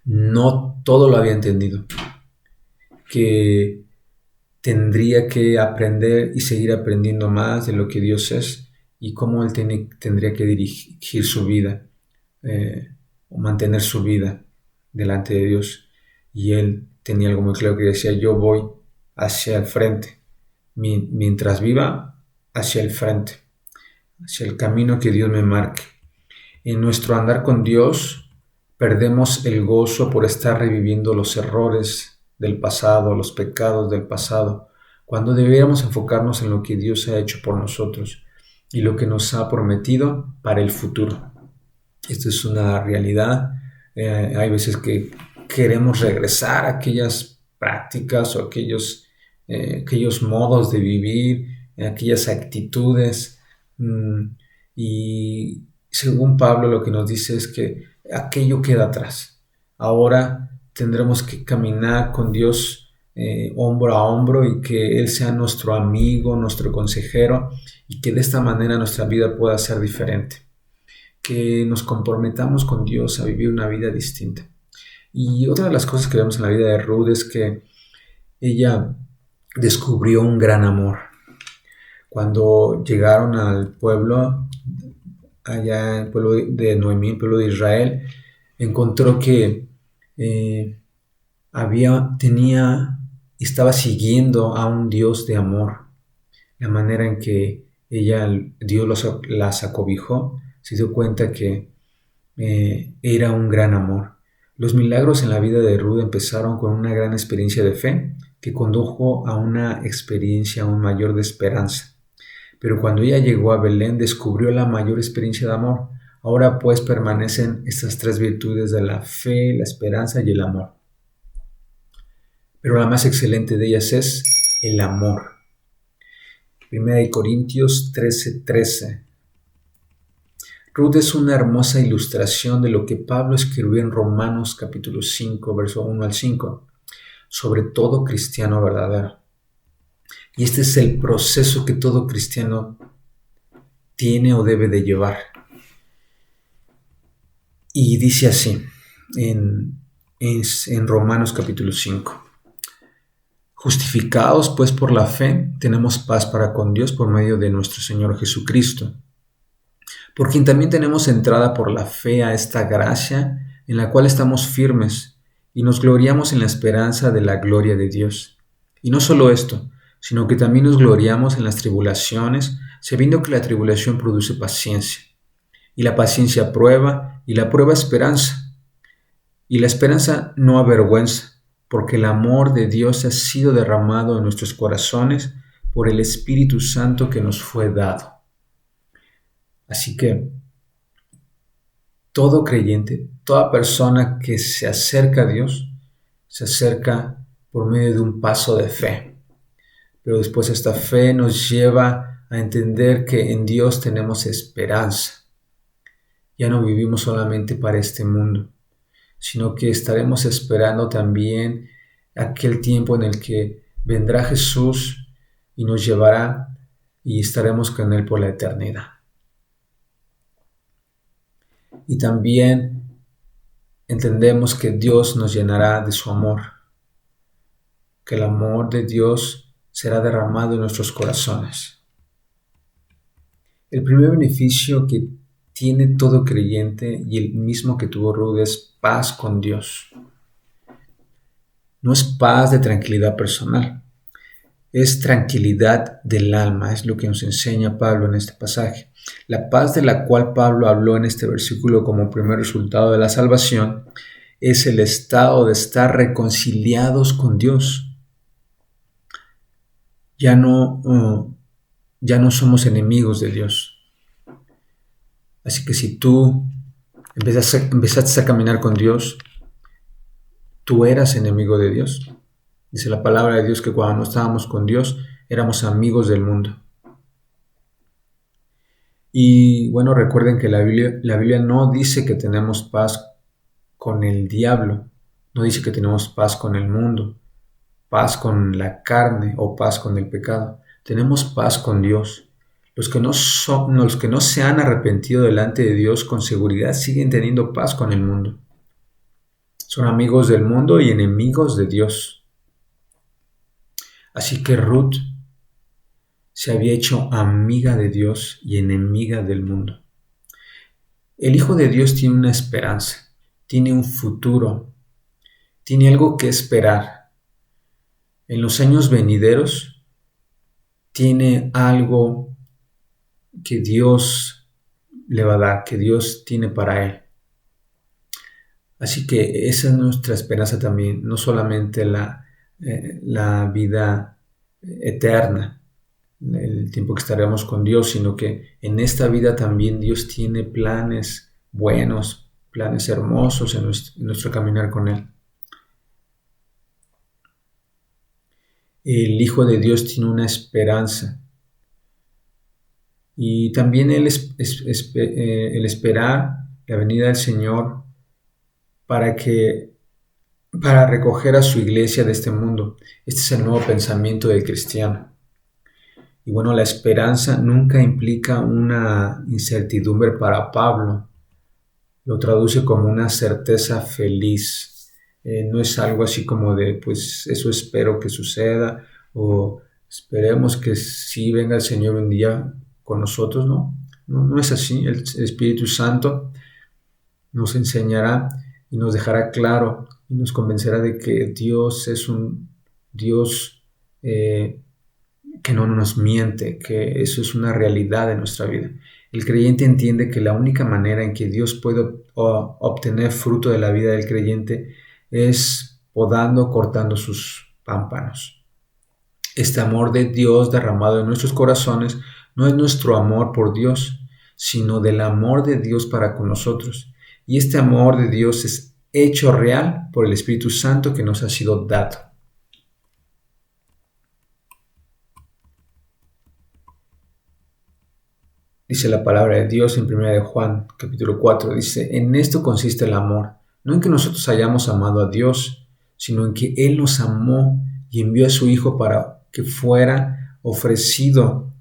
no todo lo había entendido, que tendría que aprender y seguir aprendiendo más de lo que Dios es y cómo él tendría que dirigir su vida o mantener su vida delante de Dios. Y él tenía algo muy claro que decía: yo voy hacia el frente, mientras viva, hacia el frente, hacia el camino que Dios me marque. En nuestro andar con Dios perdemos el gozo por estar reviviendo los errores del pasado, los pecados del pasado, cuando deberíamos enfocarnos en lo que Dios ha hecho por nosotros y lo que nos ha prometido para el futuro. Esto es una realidad. Hay veces que queremos regresar a aquellas prácticas o aquellos modos de vivir, aquellas actitudes. Y según Pablo, lo que nos dice es que aquello queda atrás. Ahora tendremos que caminar con Dios hombro a hombro y que Él sea nuestro amigo, nuestro consejero, y que de esta manera nuestra vida pueda ser diferente. Que nos comprometamos con Dios a vivir una vida distinta. Y otra de las cosas que vemos en la vida de Ruth es que ella descubrió un gran amor. Cuando llegaron al pueblo, allá el pueblo de Noemí, el pueblo de Israel, encontró que estaba siguiendo a un Dios de amor. La manera en que Dios las acobijó, se dio cuenta que era un gran amor. Los milagros en la vida de Ruth empezaron con una gran experiencia de fe que condujo a una experiencia aún mayor de esperanza. Pero cuando ella llegó a Belén descubrió la mayor experiencia de amor. Ahora pues permanecen estas tres virtudes de la fe, la esperanza y el amor. Pero la más excelente de ellas es el amor. 1 Corintios 13:13. Ruth es una hermosa ilustración de lo que Pablo escribió en Romanos capítulo 5, verso 1 al 5, sobre todo cristiano verdadero. Y este es el proceso que todo cristiano tiene o debe de llevar. Y dice así en Romanos capítulo 5. Justificados pues por la fe, tenemos paz para con Dios por medio de nuestro Señor Jesucristo, por quien también tenemos entrada por la fe a esta gracia en la cual estamos firmes y nos gloriamos en la esperanza de la gloria de Dios. Y no solo esto, sino que también nos gloriamos en las tribulaciones, sabiendo que la tribulación produce paciencia, y la paciencia prueba, y la prueba esperanza, y la esperanza no avergüenza, porque el amor de Dios ha sido derramado en nuestros corazones por el Espíritu Santo que nos fue dado. Así que todo creyente, toda persona que se acerca a Dios, se acerca por medio de un paso de fe. Pero después esta fe nos lleva a entender que en Dios tenemos esperanza. Ya no vivimos solamente para este mundo, sino que estaremos esperando también aquel tiempo en el que vendrá Jesús y nos llevará y estaremos con Él por la eternidad. Y también entendemos que Dios nos llenará de su amor, que el amor de Dios será derramado en nuestros corazones. El primer beneficio que tiene todo creyente y el mismo que tuvo Ruth es paz con Dios. No es paz de tranquilidad personal, es tranquilidad del alma, es lo que nos enseña Pablo en este pasaje. La paz de la cual Pablo habló en este versículo como primer resultado de la salvación es el estado de estar reconciliados con Dios. Ya no somos enemigos de Dios. Así que si tú empezaste a caminar con Dios, tú eras enemigo de Dios. Dice la palabra de Dios que cuando no estábamos con Dios, éramos amigos del mundo. Y bueno, recuerden que la Biblia no dice que tenemos paz con el diablo, no dice que tenemos paz con el mundo, paz con la carne o paz con el pecado. Tenemos paz con Dios. Los que no se han arrepentido delante de Dios con seguridad siguen teniendo paz con el mundo. Son amigos del mundo y enemigos de Dios. Así que Ruth se había hecho amiga de Dios y enemiga del mundo. El Hijo de Dios tiene una esperanza, tiene un futuro, tiene algo que esperar. En los años venideros tiene algo que Dios le va a dar, que Dios tiene para él. Así que esa es nuestra esperanza también, no solamente la vida eterna, el tiempo que estaremos con Dios, sino que en esta vida también Dios tiene planes buenos, planes hermosos en nuestro caminar con Él. El Hijo de Dios tiene una esperanza y también el esperar la venida del Señor para recoger a su iglesia de este mundo. Este es el nuevo pensamiento del cristiano. Y bueno, la esperanza nunca implica una incertidumbre para Pablo. Lo traduce como una certeza feliz. No es algo así como de, pues eso espero que suceda o esperemos que sí venga el Señor un día con nosotros, ¿no? No es así. El Espíritu Santo nos enseñará y nos dejará claro y nos convencerá de que Dios es un Dios que no nos miente, que eso es una realidad de nuestra vida. El creyente entiende que la única manera en que Dios puede obtener fruto de la vida del creyente es podando, cortando sus pámpanos. Este amor de Dios derramado en nuestros corazones no es nuestro amor por Dios, sino del amor de Dios para con nosotros. Y este amor de Dios es hecho real por el Espíritu Santo que nos ha sido dado. Dice la palabra de Dios en 1 de Juan, capítulo 4, dice, en esto consiste el amor, no en que nosotros hayamos amado a Dios, sino en que Él nos amó y envió a su Hijo para que fuera ofrecido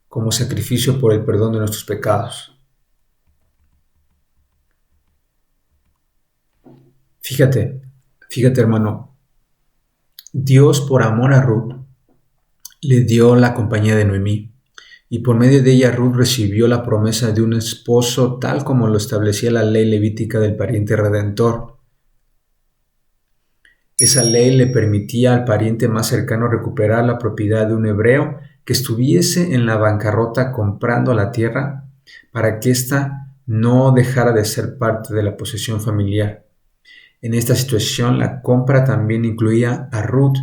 como sacrificio por el perdón de nuestros pecados. Fíjate hermano, Dios por amor a Ruth le dio la compañía de Noemí. Y por medio de ella Ruth recibió la promesa de un esposo tal como lo establecía la ley levítica del pariente redentor. Esa ley le permitía al pariente más cercano recuperar la propiedad de un hebreo que estuviese en la bancarrota comprando la tierra para que ésta no dejara de ser parte de la posesión familiar. En esta situación la compra también incluía a Ruth,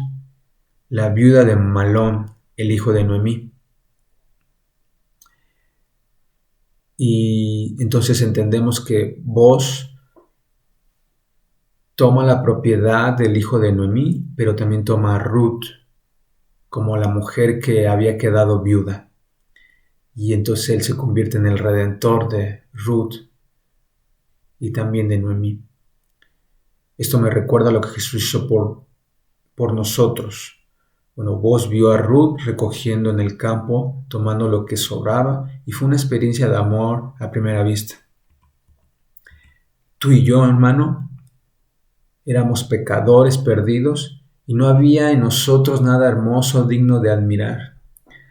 la viuda de Malón, el hijo de Noemí. Y entonces entendemos que Boaz toma la propiedad del hijo de Noemí, pero también toma a Ruth como la mujer que había quedado viuda. Y entonces él se convierte en el redentor de Ruth y también de Noemí. Esto me recuerda a lo que Jesús hizo por nosotros. Bueno, Boaz vio a Ruth recogiendo en el campo, tomando lo que sobraba, y fue una experiencia de amor a primera vista. Tú y yo, hermano, éramos pecadores perdidos y no había en nosotros nada hermoso digno de admirar.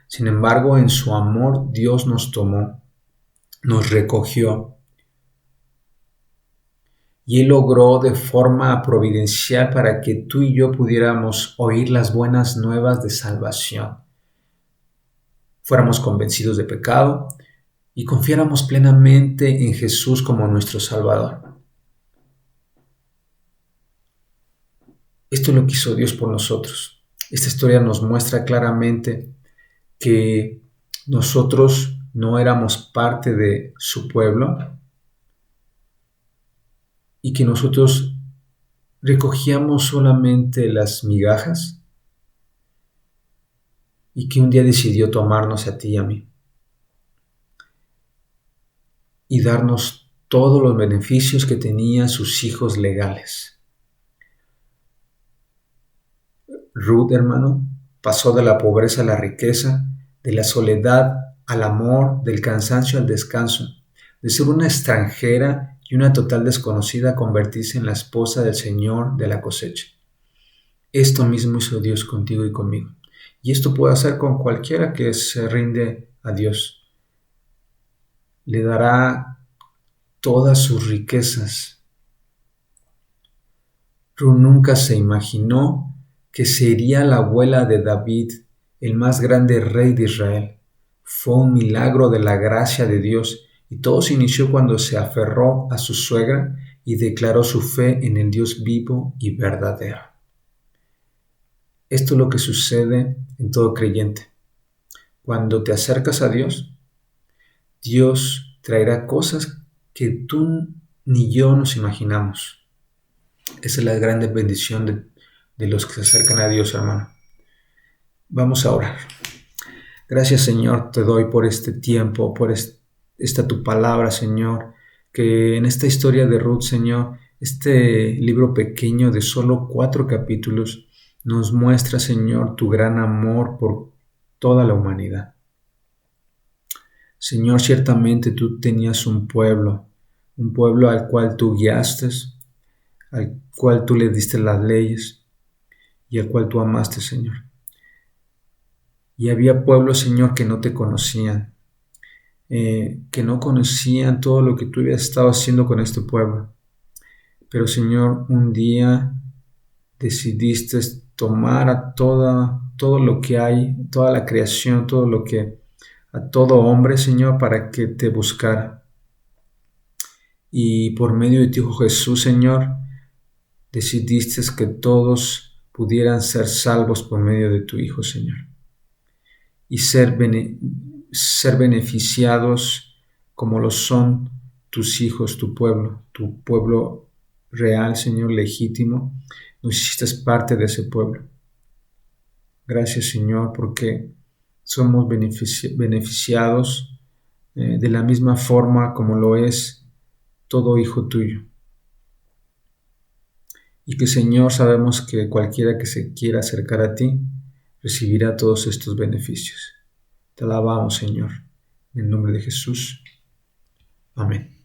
Sin embargo, en su amor Dios nos tomó, nos recogió y Él logró de forma providencial para que tú y yo pudiéramos oír las buenas nuevas de salvación. Fuéramos convencidos de pecado y confiáramos plenamente en Jesús como nuestro Salvador. Esto lo quiso Dios por nosotros. Esta historia nos muestra claramente que nosotros no éramos parte de su pueblo y que nosotros recogíamos solamente las migajas y que un día decidió tomarnos a ti y a mí. y darnos todos los beneficios que tenían sus hijos legales. Ruth, hermano, pasó de la pobreza a la riqueza, de la soledad al amor, del cansancio al descanso, de ser una extranjera y una total desconocida a convertirse en la esposa del Señor de la cosecha. Esto mismo hizo Dios contigo y conmigo. Y esto puede hacer con cualquiera que se rinde a Dios. Le dará todas sus riquezas. Ruth nunca se imaginó que sería la abuela de David, el más grande rey de Israel. Fue un milagro de la gracia de Dios y todo se inició cuando se aferró a su suegra y declaró su fe en el Dios vivo y verdadero. Esto es lo que sucede en todo creyente. Cuando te acercas a Dios, Dios traerá cosas que tú ni yo nos imaginamos. Esa es la grande bendición de los que se acercan a Dios, hermano. Vamos a orar. Gracias, Señor, te doy por este tiempo, por esta tu palabra, Señor, que en esta historia de Ruth, Señor, este libro pequeño de solo 4 capítulos, nos muestra, Señor, tu gran amor por toda la humanidad. Señor, ciertamente tú tenías un pueblo al cual tú guiaste, al cual tú le diste las leyes y al cual tú amaste, Señor. Y había pueblos, Señor, que no te conocían, que no conocían todo lo que tú habías estado haciendo con este pueblo. Pero, Señor, un día decidiste tomar a todo lo que hay, toda la creación, a todo hombre, Señor, para que te buscara. Y por medio de tu Hijo Jesús, Señor, decidiste que todos pudieran ser salvos por medio de tu Hijo, Señor. Y ser beneficiados como lo son tus hijos, tu pueblo real, Señor, legítimo. Nos hiciste parte de ese pueblo. Gracias, Señor, porque somos beneficiados de la misma forma como lo es todo hijo tuyo. Y que, Señor, sabemos que cualquiera que se quiera acercar a ti recibirá todos estos beneficios. Te alabamos, Señor, en el nombre de Jesús. Amén.